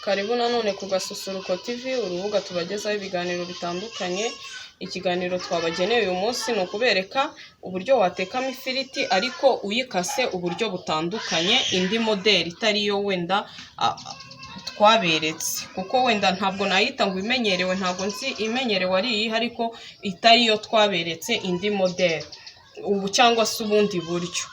Karibu nanone ku Gasusuruko TV, urubuga tubagezaho ibiganiro bitandukanye. Ikiganiro twabageneye uyu munsi ni ukubereka uburyo watekamo ifiriti ariko uyikase uburyo butandukanye, indi modeli itari yo wenda twaberetse, kuko wenda ntabwo nayita ngo imenyerewe, ntabwo nzi imenyerewe ari iyi, ariko itari yo twaberetse indi modeli ubu cyangwa se ubundi buryo.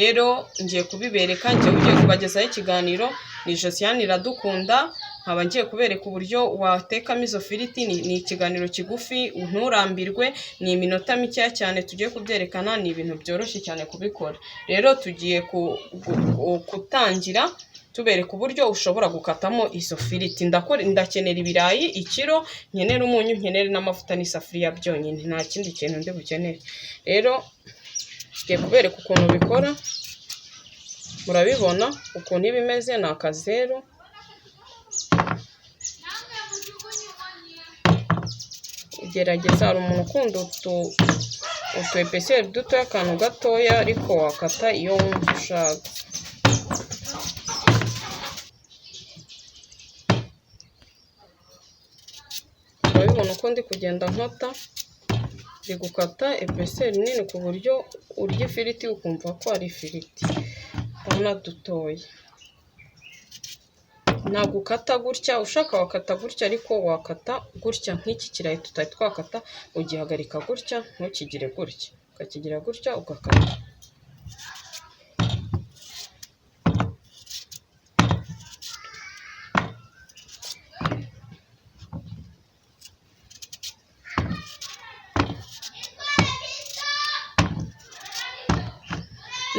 Rero ngiye kubibereka, ngiye kubagezaho ikiganiro. Ni Josiane Iradukunda, nkaba ngiye kubereka uburyo watekamo izo firiti. Ni ikiganiro kigufi, nturambirwe, ni iminota mikeya cyane tugiye kubyerekana, ni ibintu byoroshye cyane kubikora. Rero tugiye gutangira tubereka uburyo ushobora gukatamo izo firiti. Ndakenera ibirayi ikiro, nkenera umunyu, nkenera n'amavuta n'isafuriya byonyine, nta kindi kintu ndi bukenere. Rero ngiye kubereka ukuntu bikora. Murabibona ukuntu iba imeze, ni akazeru. Gerageza, hari umuntu ukunda utu epeseri dutoya, akantu gatoya, ariko wakata iyo wumva ushaka. Murabibona uko ndi kugenda nkata, ndi gukata epeseri nini ku buryo urya ifiriti ukumva ko ari ifiriti. Urabona dutoya, ntabwo ukata gutya, ushaka wakata gutya, ariko wakata gutya. Nk'iki kirayi tutari twakata, ugihagarika gutya, ntukigire gutya, ukakigira gutya ugakata.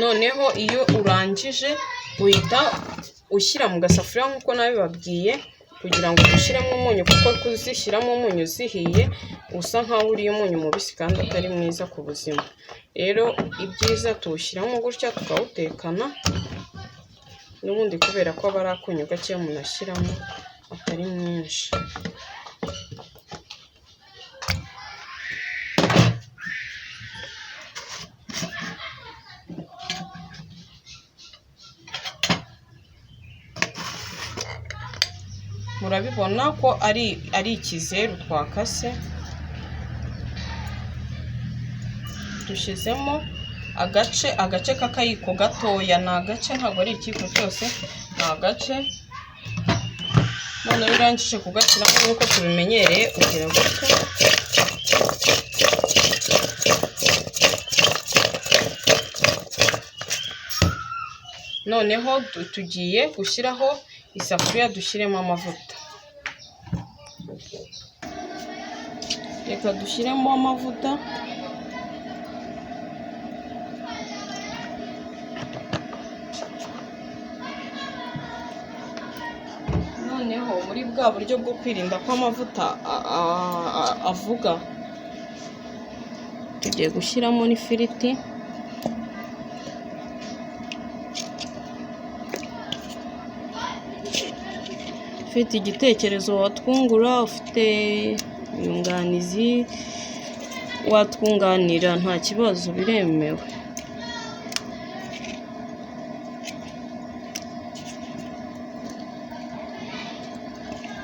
Noneho iyo urangije uhita ushyira mu gasafuriya nk'uko nabibabwiye, kugira ngo ushyiremo umunyu, kuko kuzishyiramo umunyu zihiye usa nkaho uriye umunyu mubisi kandi atari mwiza ku buzima. Rero ibyiza tuwushyiramo gutya tukawutekana, n'ubundi kubera ko aba ari akunyu gakeya umuntu ashyiramo, atari mwinshi. Murabibona ko ari ikizeru twakase. Dushyizemo agace k'akayiko gatoya, ni agace, ntabwo ari ikiyiko cyose, ni agace. Noneho urangije kugashyiramo nk'uko tubimenyereye, ugira gutya. Noneho tugiye gushyiraho isafuriya, dushyiremo amavuta. Reka dushyiremo amavuta. Noneho muri bwa buryo bwo kwirinda ko amavuta avuga, tugiye gushyiramo n'ifiriti. Ufite igitekerezo watwungura, ufite inyunganizi watwunganira, nta kibazo, biremewe.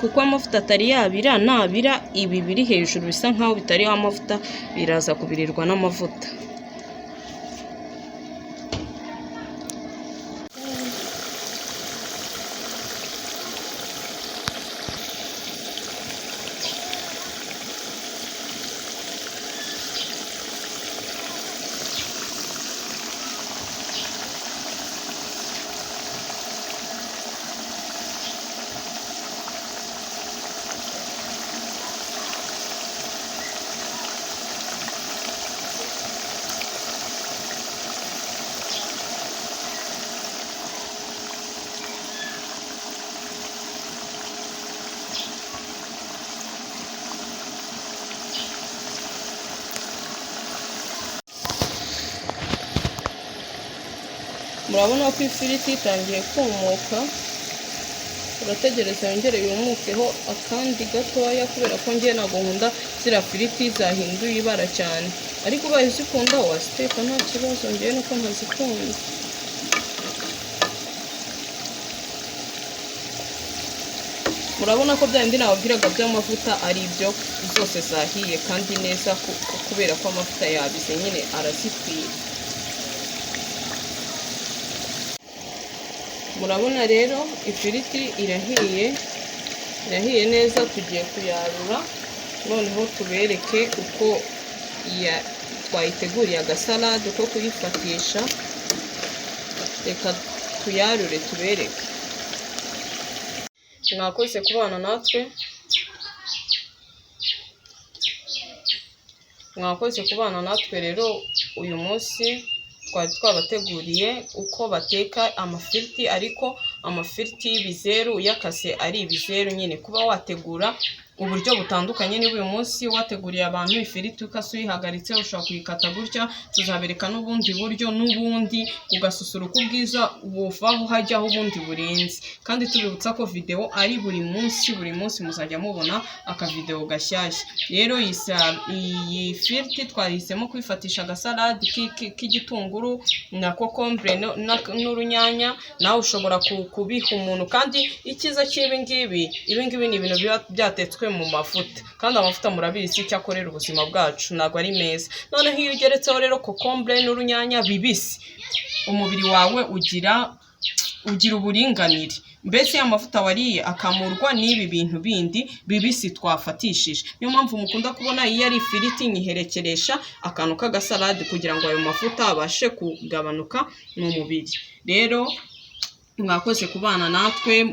Kuko amavuta atari yabira, nabira ibi biri hejuru bisa nkaho bitariho amavuta, biraza kubirirwa n'amavuta. Murabona ko ifiriti itangiye kumuka, urategereza yongere yumukeho akandi gatoya, kubera ko ngiye ntabwo nkunda ziriya firiti zahinduye ibara cyane, ariko ubaye uzikunda waziteka nta kibazo, ngewe nuko ntazikunda. murabona ko bya bindi nababwiraga by'amavuta ari byo zose zahiye kandi neza kubera ko amavuta yabize nyine arazikwiye. Murabona rero ifiriti irahiye neza, tugiye kuyarura noneho tubereke uko twayiteguriye agasalade ko kuyifatisha. Reka tuyarure tubereke. Mwakoze kubana natwe, rero uyu munsi twari twabateguriye uko bateka amafiriti, ariko amafiriti y'ibizeru yakase ari ibizeru nyine. Kuba wategura uburyo butandukanye, niba uyu munsi wateguriye abantu ifiriti ukase uyihagaritse, ushobora kuyikata gutya. Tuzabereka n'ubundi buryo, n'ubundi ugasusuruka ubwiza buvaho hajyaho ubundi burenze. Kandi tubibutsa ko video ari buri munsi muzajya mubona akavideo gashyashya. Rero iyi firiti twahisemo kwifatisha agasalade k'igitunguru na kokombure n'urunyanya. Nawe ushobora kubiha umuntu, kandi icyiza cy'ibi ngibi ni ibintu biba byatetswe mu mavuta, kandi amavuta murabizi icyo akorera ubuzima bwacu, ntabwo ari meza. Noneho iyo ugeretseho rero kokombure n'urunyanya bibisi, umubiri wawe ugira uburinganire. Mbese amavuta wariye akamurwa n'ibi bintu bindi bibisi twafatishije. Niyo mpamvu mukunda kubona iyo ari ifiriti nyiherekeresha akantu k'agasalade kugira ngo ayo mavuta abashe kugabanuka mu mubiri. Rero mwakoze kubana natwe,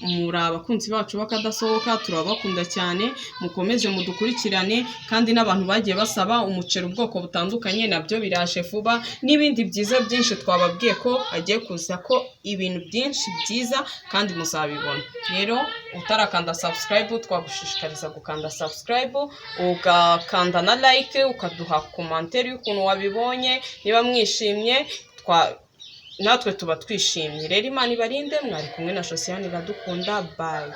muri abakunzi bacu bakadasohoka, turabakunda cyane. Mukomeze mudukurikirane, kandi n'abantu bagiye basaba umuceri ubwoko butandukanye nabyo biraje vuba, n'ibindi byiza byinshi twababwiye ko hagiye kuza ko ibintu byinshi byiza kandi muzabibona. Rero utarakanda subscribe, twagushishikariza gukanda subscribe, ugakanda na like, ukaduha commentaire y'ukuntu wabibonye. Niba mwishimye natwe tuba twishimye. Rero Imana ibarinde. Mwari kumwe na Josiane Iradukunda. Bye.